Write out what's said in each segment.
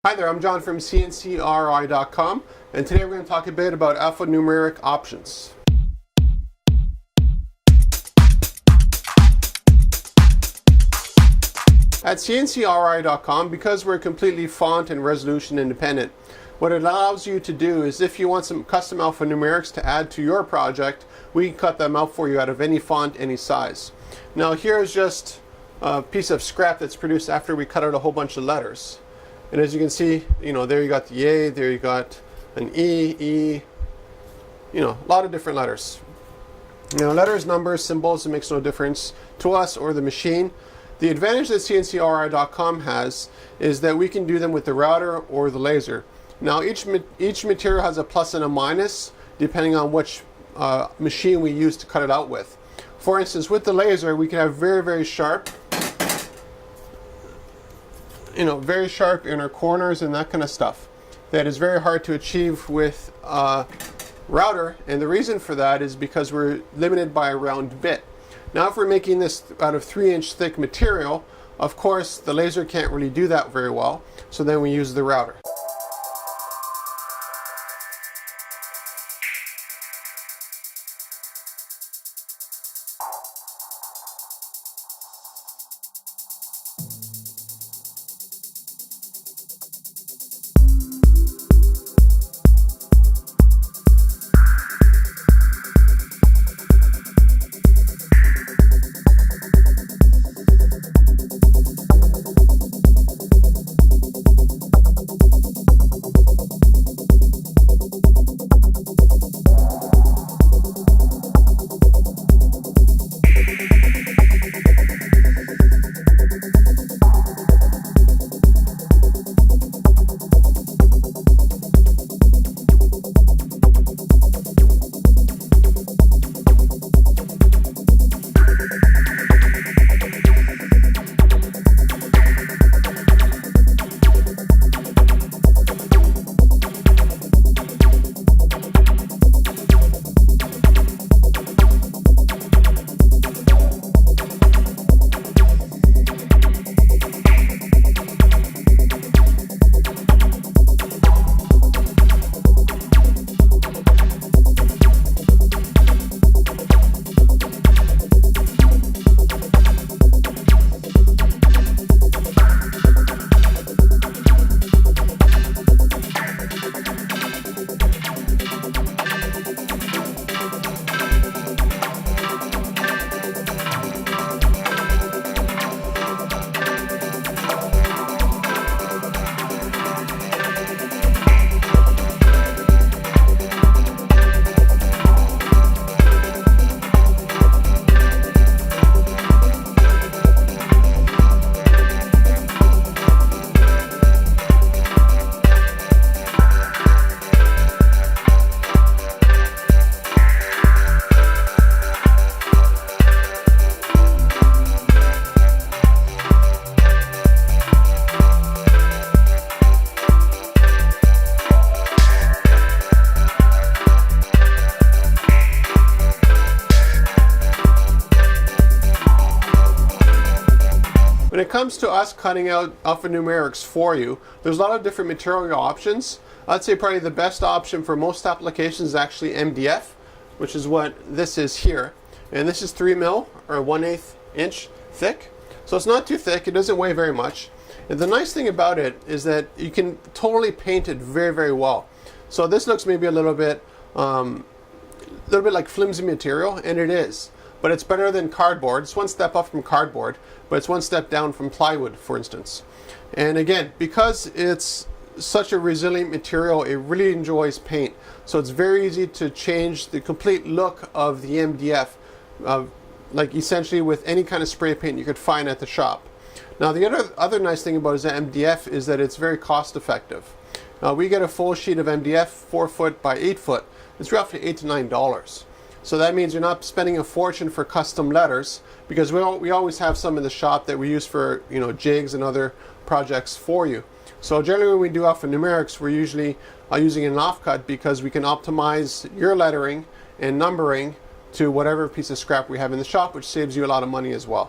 Hi there, I'm John from CNCKing.com, and today we're going to talk a bit about alphanumeric options. At CNCKing.com, because we're completely font and resolution independent, what it allows you to do is if you want some custom alphanumerics to add to your project, we can cut them out for you out of any font, any size. Now here's just a piece of scrap that's produced after we cut out a whole bunch of letters. And as you can see, there you got the A, there you got an E, a lot of different letters. Letters, numbers, symbols, it makes no difference to us or the machine. The advantage that CNCKing.com has is that we can do them with the router or the laser. Now each material has a plus and a minus depending on which machine we use to cut it out with. For instance, with the laser, we can have very, very sharp, very sharp inner corners and that kind of stuff that is very hard to achieve with a router, and the reason for that is because we're limited by a round bit. Now if we're making this out of 3-inch thick material, of course the laser can't really do that very well, so then we use the router. When it comes to us cutting out alphanumerics for you, there's a lot of different material options. I'd say probably the best option for most applications is actually MDF, which is what this is here. And this is 3 mil or 1/8 inch thick. So it's not too thick, it doesn't weigh very much. And the nice thing about it is that you can totally paint it very, very well. So this looks maybe a little bit like flimsy material, and it is. But it's better than cardboard. It's one step up from cardboard, but it's one step down from plywood, for instance. And again, because it's such a resilient material, it really enjoys paint. So it's very easy to change the complete look of the MDF, like essentially with any kind of spray paint you could find at the shop. Now the other nice thing about MDF is that it's very cost effective. We get a full sheet of MDF, 4 foot by 8 foot. It's roughly $8 to $9. So that means you're not spending a fortune for custom letters, because we always have some in the shop that we use for jigs and other projects for you. So generally when we do alphanumerics, we're usually using an offcut because we can optimize your lettering and numbering to whatever piece of scrap we have in the shop, which saves you a lot of money as well.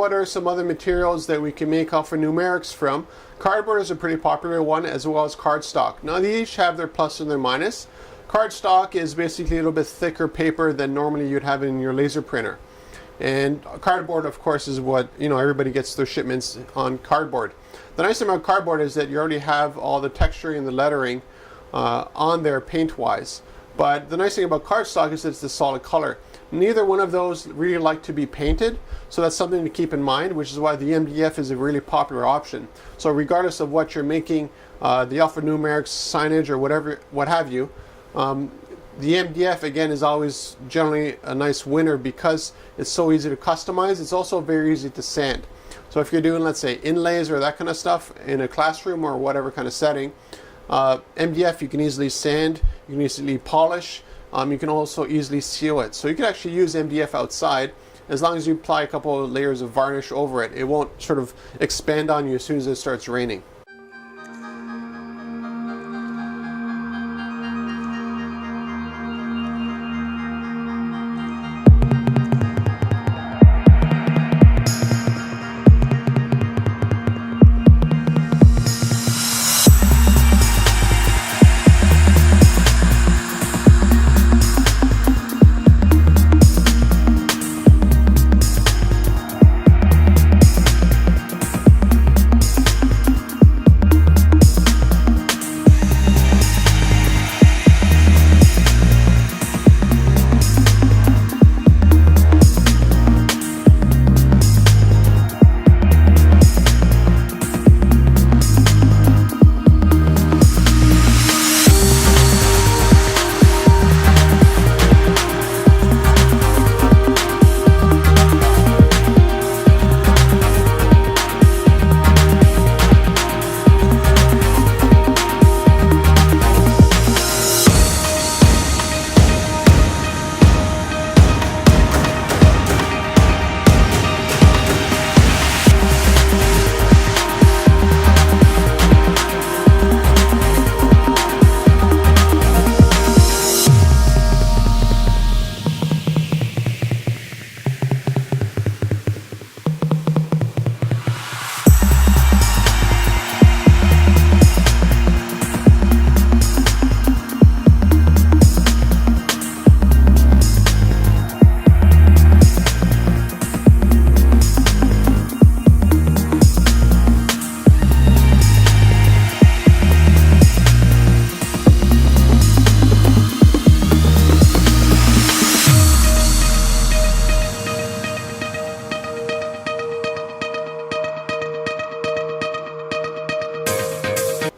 what are some other materials that we can make alphanumerics from, cardboard is a pretty popular one, as well as cardstock. Now they each have their plus and their minus. Cardstock is basically a little bit thicker paper than normally you'd have in your laser printer. And cardboard, of course, is what, everybody gets their shipments on cardboard. The nice thing about cardboard is that you already have all the texturing and the lettering on there paint-wise. But the nice thing about cardstock is that it's a solid color. Neither one of those really like to be painted, so that's something to keep in mind, which is why the MDF is a really popular option. So regardless of what you're making, the alphanumerics, signage, or what have you, the MDF, again, is always generally a nice winner because it's so easy to customize. It's also very easy to sand. So if you're doing, let's say, inlays or that kind of stuff in a classroom or whatever kind of setting, MDF you can easily sand, you can easily polish, you can also easily seal it. So you can actually use MDF outside as long as you apply a couple of layers of varnish over it. It won't sort of expand on you as soon as it starts raining.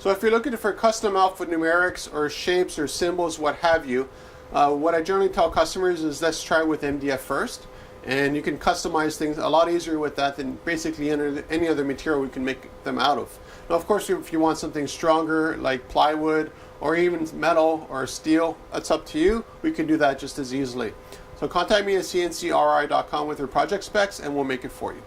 So if you're looking for custom alphanumerics or shapes or symbols, what have you, what I generally tell customers is let's try with MDF first. And you can customize things a lot easier with that than basically any other material we can make them out of. Now, of course, if you want something stronger like plywood or even metal or steel, that's up to you. We can do that just as easily. So contact me at CNCKing.com with your project specs and we'll make it for you.